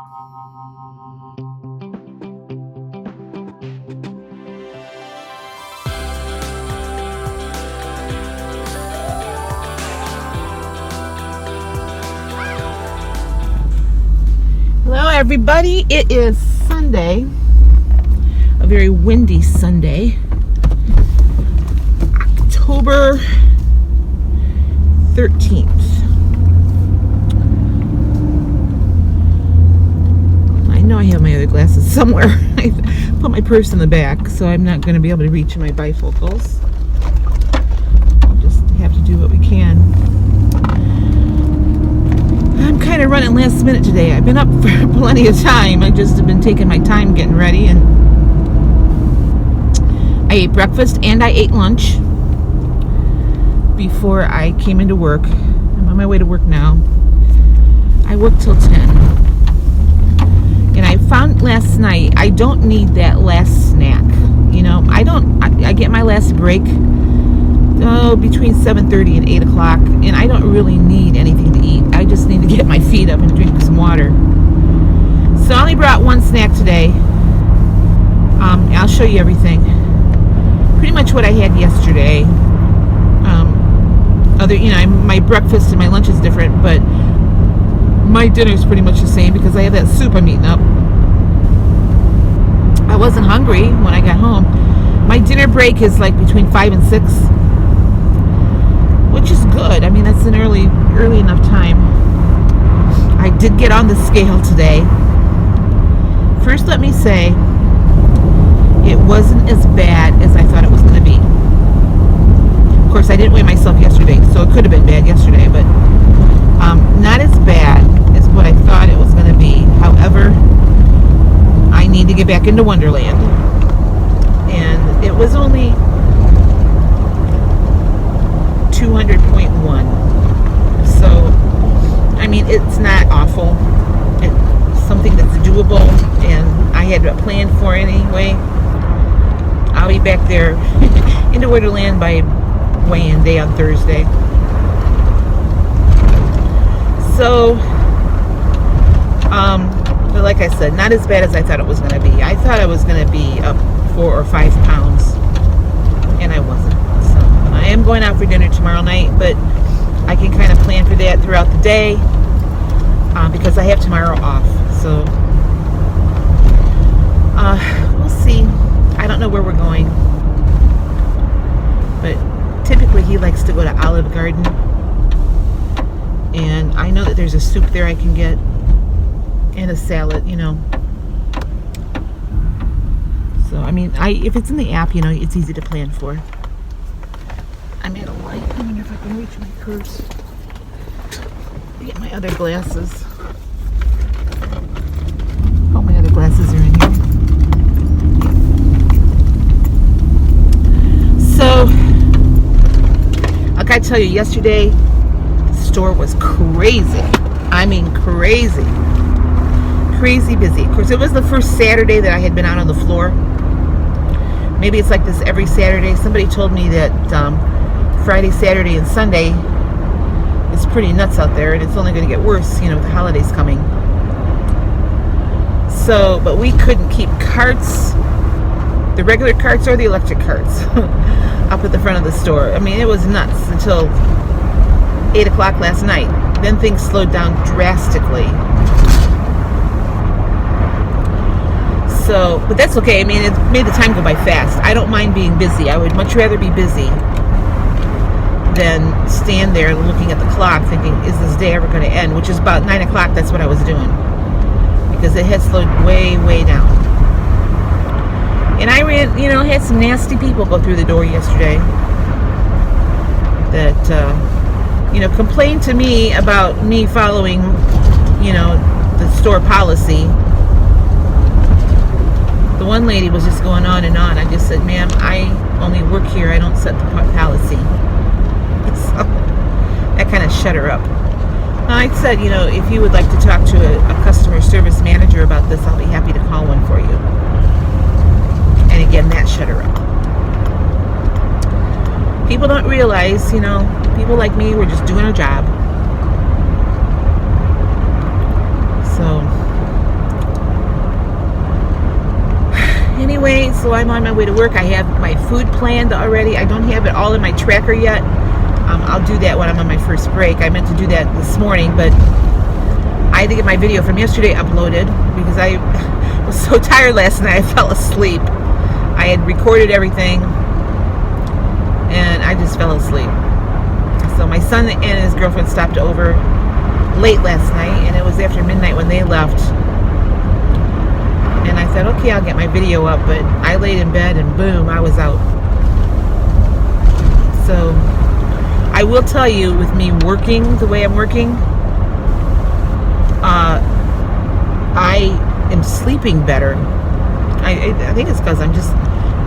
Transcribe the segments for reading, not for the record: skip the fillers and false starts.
Hello everybody, it is Sunday, a very windy Sunday, October 13th. I know I have my other glasses somewhere. I put my purse in the back, so I'm not going to be able to reach my bifocals. I'll just have to do what we can. I'm kind of running last minute today. I've been up for plenty of time. I just have been taking my time getting ready, and I ate breakfast and I ate lunch before I came into work. I'm on my way to work now. I work till 10. And I found last night I don't need that last snack. You know, I get my last break between 7:30 and 8 o'clock, and I don't really need anything to eat. I just need to get my feet up and drink some water. So I only brought one snack today. I'll show you everything. Pretty much what I had yesterday. My breakfast and my lunch is different, but my dinner is pretty much the same because I have that soup I'm eating up. I wasn't hungry when I got home. My dinner break is like between 5 and 6. Which is good. I mean, that's an early enough time. I did get on the scale today. First, let me say, it wasn't as bad as I thought it was going to be. Of course, I didn't weigh myself yesterday, so it could have been bad yesterday, but not as bad as what I thought it was going to be. However, I need to get back into Wonderland. And it was only 200.1. So, I mean, it's not awful. It's something that's doable, and I had a plan for it anyway. I'll be back there into Wonderland by weigh-in day on Thursday. So, but like I said, not as bad as I thought it was going to be. I thought I was going to be up 4 or 5 pounds, and I wasn't. I am going out for dinner tomorrow night, but I can kind of plan for that throughout the day because I have tomorrow off. So we'll see. I don't know where we're going, but typically he likes to go to Olive Garden, and I know that there's a soup there I can get and a salad, you know. So I mean, if it's in the app, you know, it's easy to plan for. I'm at a light. I wonder if I can reach my purse. Get my other glasses. Oh, my other glasses are in here. So, I gotta tell you, yesterday, the store was crazy. I mean, crazy. Crazy busy. Of course, it was the first Saturday that I had been out on the floor. Maybe it's like this every Saturday. Somebody told me that Friday, Saturday, and Sunday is pretty nuts out there, and it's only going to get worse, you know, with the holidays coming. So, but we couldn't keep carts, the regular carts or the electric carts, up at the front of the store. I mean, it was nuts until 8 o'clock last night. Then things slowed down drastically. So, but that's okay. I mean, it made the time go by fast. I don't mind being busy. I would much rather be busy than stand there looking at the clock thinking, is this day ever going to end? Which is about 9 o'clock. That's what I was doing, because it had slowed way down. And I had some nasty people go through the door yesterday that complained to me about me following the store policy. The one lady was just going on and on. I just said, ma'am, I only work here. I don't set the policy. So that kind of shut her up. I said, if you would like to talk to a customer service manager about this, I'll be happy to call one for you. And again, that shut her up. People don't realize, people like me, we're just doing our job. So So I'm on my way to work. I have my food planned already. I don't have it all in my tracker yet. I'll do that when I'm on my first break. I meant to do that this morning, but I had to get my video from yesterday uploaded because I was so tired last night I fell asleep. I had recorded everything and I just fell asleep. So my son and his girlfriend stopped over late last night, and it was after midnight when they left. And I thought, okay, I'll get my video up, but I laid in bed and boom, I was out. So I will tell you, with me working the way I'm working, I am sleeping better. I think it's because I'm just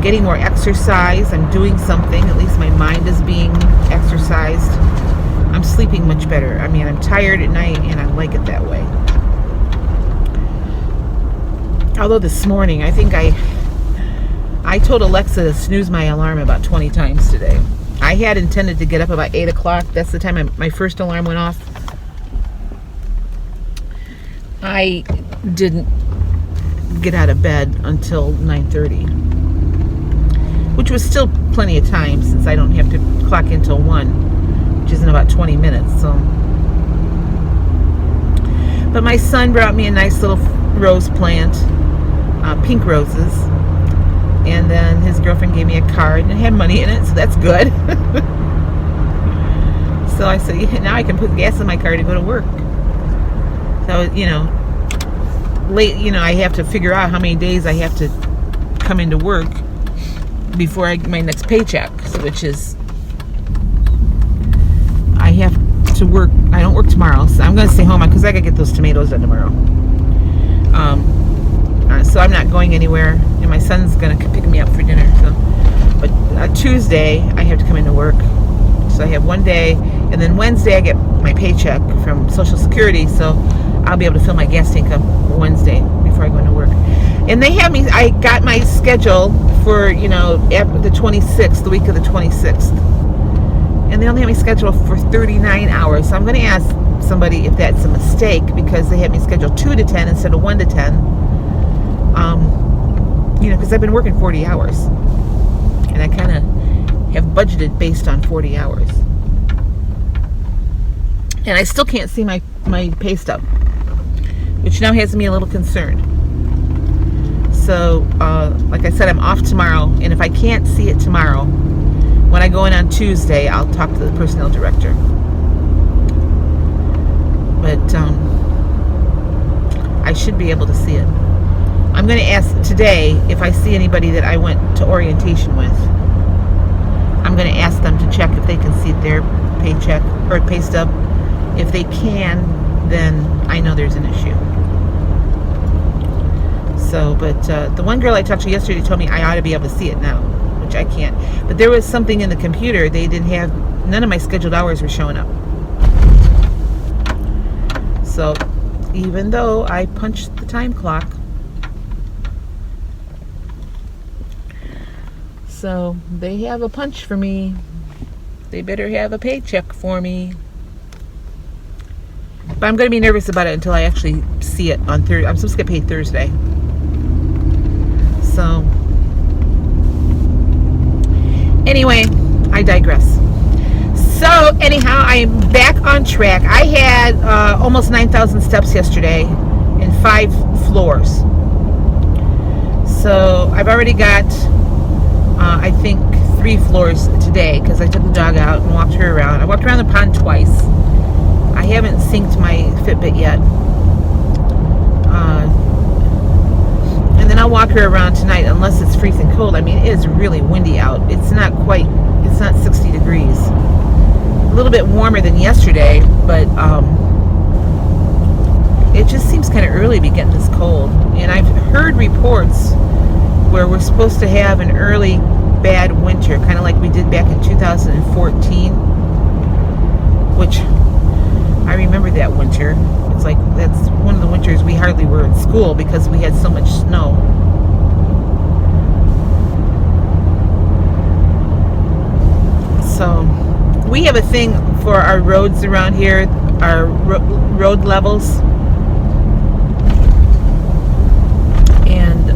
getting more exercise. I'm doing something. At least my mind is being exercised. I'm sleeping much better. I mean, I'm tired at night, and I like it that way. Although this morning, I think I told Alexa to snooze my alarm about 20 times today. I had intended to get up about 8 o'clock. That's the time my first alarm went off. I didn't get out of bed until 9:30, which was still plenty of time since I don't have to clock in till 1, which is in about 20 minutes. So, but my son brought me a nice little rose plant, pink roses, and then his girlfriend gave me a card and it had money in it, so that's good. So I said, yeah, now I can put gas in my car to go to work. So, late, I have to figure out how many days I have to come into work before I get my next paycheck, which is, I have to work. I don't work tomorrow, so I'm going to stay home because I got to get those tomatoes done tomorrow. So I'm not going anywhere, and my son's going to pick me up for dinner. So, but Tuesday I have to come into work, so I have one day, and then Wednesday I get my paycheck from Social Security, so I'll be able to fill my gas tank up Wednesday before I go into work. And they have me, I got my schedule for, the 26th, the week of the 26th. And they only have me scheduled for 39 hours. So I'm going to ask somebody if that's a mistake, because they had me scheduled 2 to 10 instead of 1 to 10. Because I've been working 40 hours. And I kind of have budgeted based on 40 hours. And I still can't see my pay stub, which now has me a little concerned. So, like I said, I'm off tomorrow, and if I can't see it tomorrow, when I go in on Tuesday, I'll talk to the personnel director. But I should be able to see it. I'm going to ask today if I see anybody that I went to orientation with. I'm going to ask them to check if they can see their paycheck or pay stub. If they can, then I know there's an issue. So, but the one girl I talked to yesterday told me I ought to be able to see it now, which I can't. But there was something in the computer. They didn't have, none of my scheduled hours were showing up. So, even though I punched the time clock, so they have a punch for me. They better have a paycheck for me. But I'm going to be nervous about it until I actually see it on Thursday. I'm supposed to get paid Thursday. So, anyway, I digress. So, anyhow, I am back on track. I had almost 9,000 steps yesterday in 5 floors. So, I've already got, I think, 3 floors today because I took the dog out and walked her around. I walked around the pond twice. I haven't synced my Fitbit yet. And then I'll walk her around tonight unless it's freezing cold. I mean, it is really windy out. It's not 60 degrees. A little bit warmer than yesterday, but it just seems kind of early to be getting this cold. And I've heard reports where we're supposed to have an early bad winter, kind of like we did back in 2014, which I remember that winter. It's like that's one of the winters we hardly were in school because we had so much snow. So we have a thing for our roads around here, our road levels, and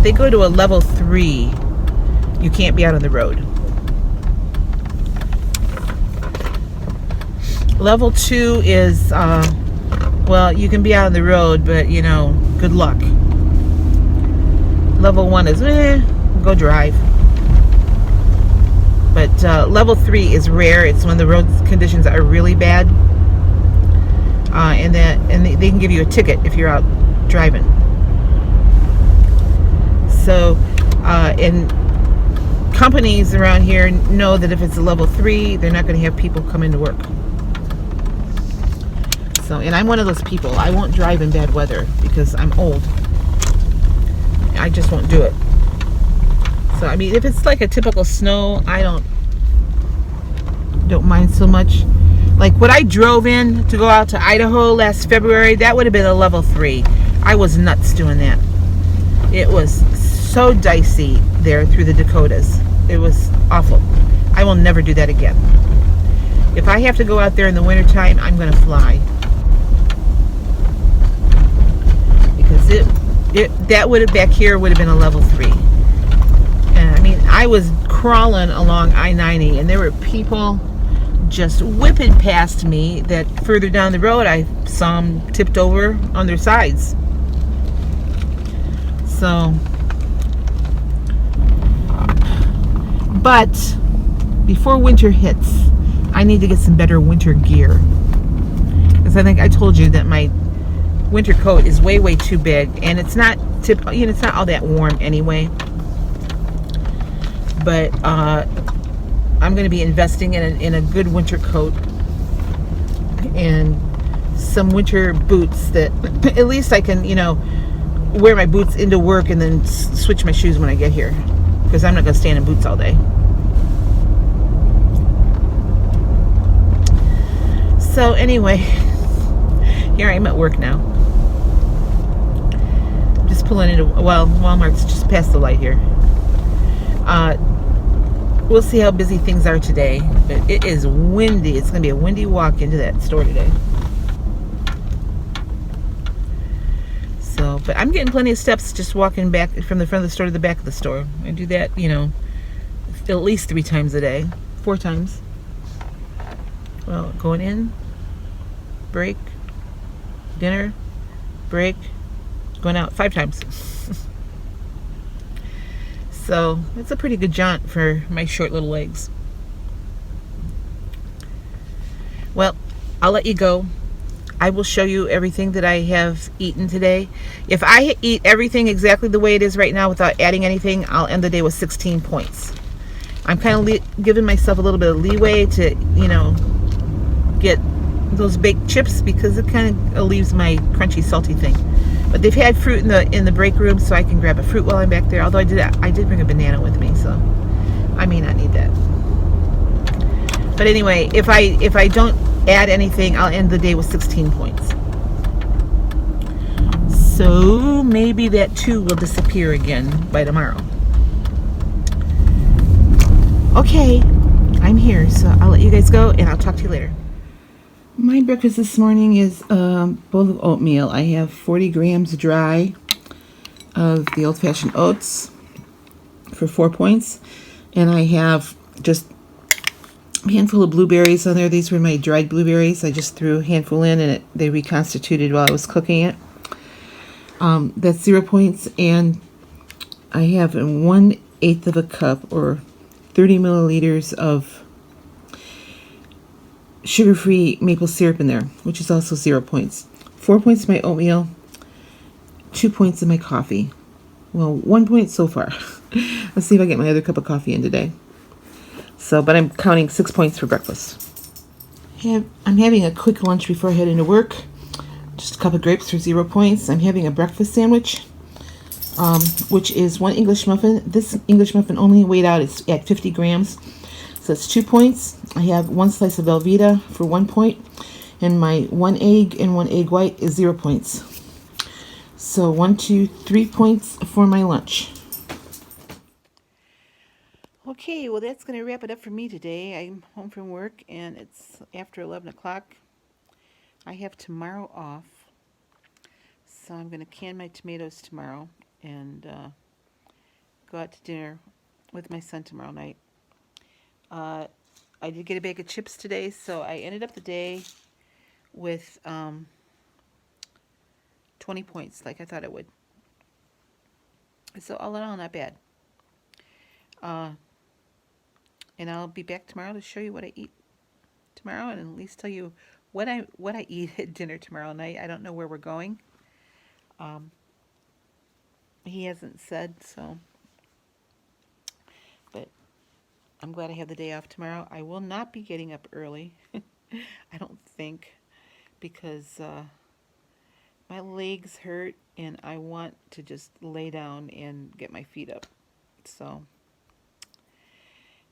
they go to a level 3, you can't be out on the road. Level 2 is, well, you can be out on the road, but, you know, good luck. Level 1 is, go drive. But level 3 is rare. It's when the road conditions are really bad. And they can give you a ticket if you're out driving. So, and companies around here know that if it's a level 3, they're not going to have people come into work. So, and I'm one of those people. I won't drive in bad weather because I'm old. I just won't do it. So, I mean, if it's like a typical snow, I don't mind so much. Like what I drove in to go out to Idaho last February, that would have been a level 3. I was nuts doing that. It was so dicey there through the Dakotas. It was awful. I will never do that again. If I have to go out there in the wintertime, I'm going to fly. Because that would have, back here would have been a level 3. And I mean, I was crawling along I-90 and there were people just whipping past me that further down the road I saw them tipped over on their sides. So, but before winter hits, I need to get some better winter gear. Because I think I told you that my winter coat is way too big, and it's not it's not all that warm anyway. But I'm going to be investing in a good winter coat and some winter boots that at least I can, you know, wear my boots into work and then switch my shoes when I get here, because I'm not going to stand in boots all day. So anyway, here I am at work now. Just pulling into, well, Walmart's just past the light here. We'll see how busy things are today, but it is windy. It's going to be a windy walk into that store today. So, but I'm getting plenty of steps just walking back from the front of the store to the back of the store. I do that, you know, at least 3 times a day, 4 times. Well, going in, break, dinner, break, going out 5 times. So it's a pretty good jaunt for my short little legs. Well, I'll let you go. I will show you everything that I have eaten today. If I eat everything exactly the way it is right now without adding anything, I'll end the day with 16 points. I'm kind of giving myself a little bit of leeway to, you know, get those baked chips because it kind of leaves my crunchy, salty thing. But they've had fruit in the break room, so I can grab a fruit while I'm back there. Although I did bring a banana with me, so I may not need that. But anyway, if I don't add anything, I'll end the day with 16 points. So maybe that 2 will disappear again by tomorrow. Okay, I'm here, so I'll let you guys go, and I'll talk to you later. My breakfast this morning is a bowl of oatmeal. I have 40 grams dry of the old-fashioned oats for 4 points. And I have just a handful of blueberries on there. These were my dried blueberries. I just threw a handful in and they reconstituted while I was cooking it. That's 0 points. And I have 1/8 of a cup or 30 milliliters of sugar-free maple syrup in there, which is also 0 points. 4 points to my oatmeal, 2 points in my coffee. Well, 1 point so far. Let's see if I get my other cup of coffee in today. So, but I'm counting 6 points for breakfast. I'm having a quick lunch before I head into work. Just a cup of grapes for 0 points. I'm having a breakfast sandwich, which is 1 English muffin. This English muffin only weighed out is at 50 grams. So it's 2 points. I have 1 slice of Velveeta for 1 point. And my 1 egg and 1 egg white is 0 points. So 1, 2, 3 points for my lunch. Okay, well that's going to wrap it up for me today. I'm home from work and it's after 11 o'clock. I have tomorrow off. So I'm going to can my tomatoes tomorrow and go out to dinner with my son tomorrow night. I did get a bag of chips today, so I ended up the day with 20 points, like I thought it would. So all in all, not bad. And I'll be back tomorrow to show you what I eat tomorrow, and at least tell you what I eat at dinner tomorrow night. I don't know where we're going. He hasn't said, so. But I'm glad I have the day off tomorrow. I will not be getting up early. I don't think, because my legs hurt and I want to just lay down and get my feet up. So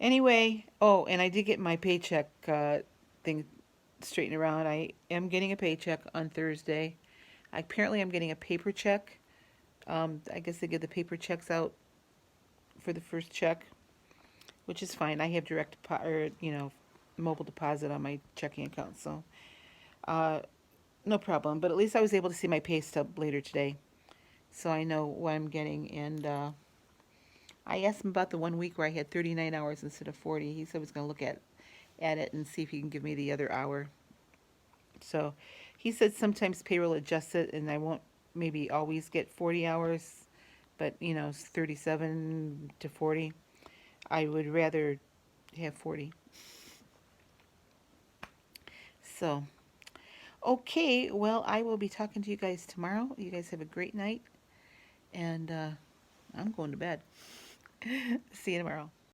anyway, oh, and I did get my paycheck thing straightened around. I am getting a paycheck on Thursday. Apparently I'm getting a paper check. I guess they give the paper checks out for the first check, which is fine. I have direct mobile deposit on my checking account, so no problem. But at least I was able to see my pay stub later today, so I know what I'm getting. And I asked him about the 1 week where I had 39 hours instead of 40. He said he was going to look at it and see if he can give me the other hour. So he said sometimes payroll adjusts it, and I won't maybe always get 40 hours, but 37 to 40. I would rather have 40. So, okay, well, I will be talking to you guys tomorrow. You guys have a great night, and I'm going to bed. See you tomorrow.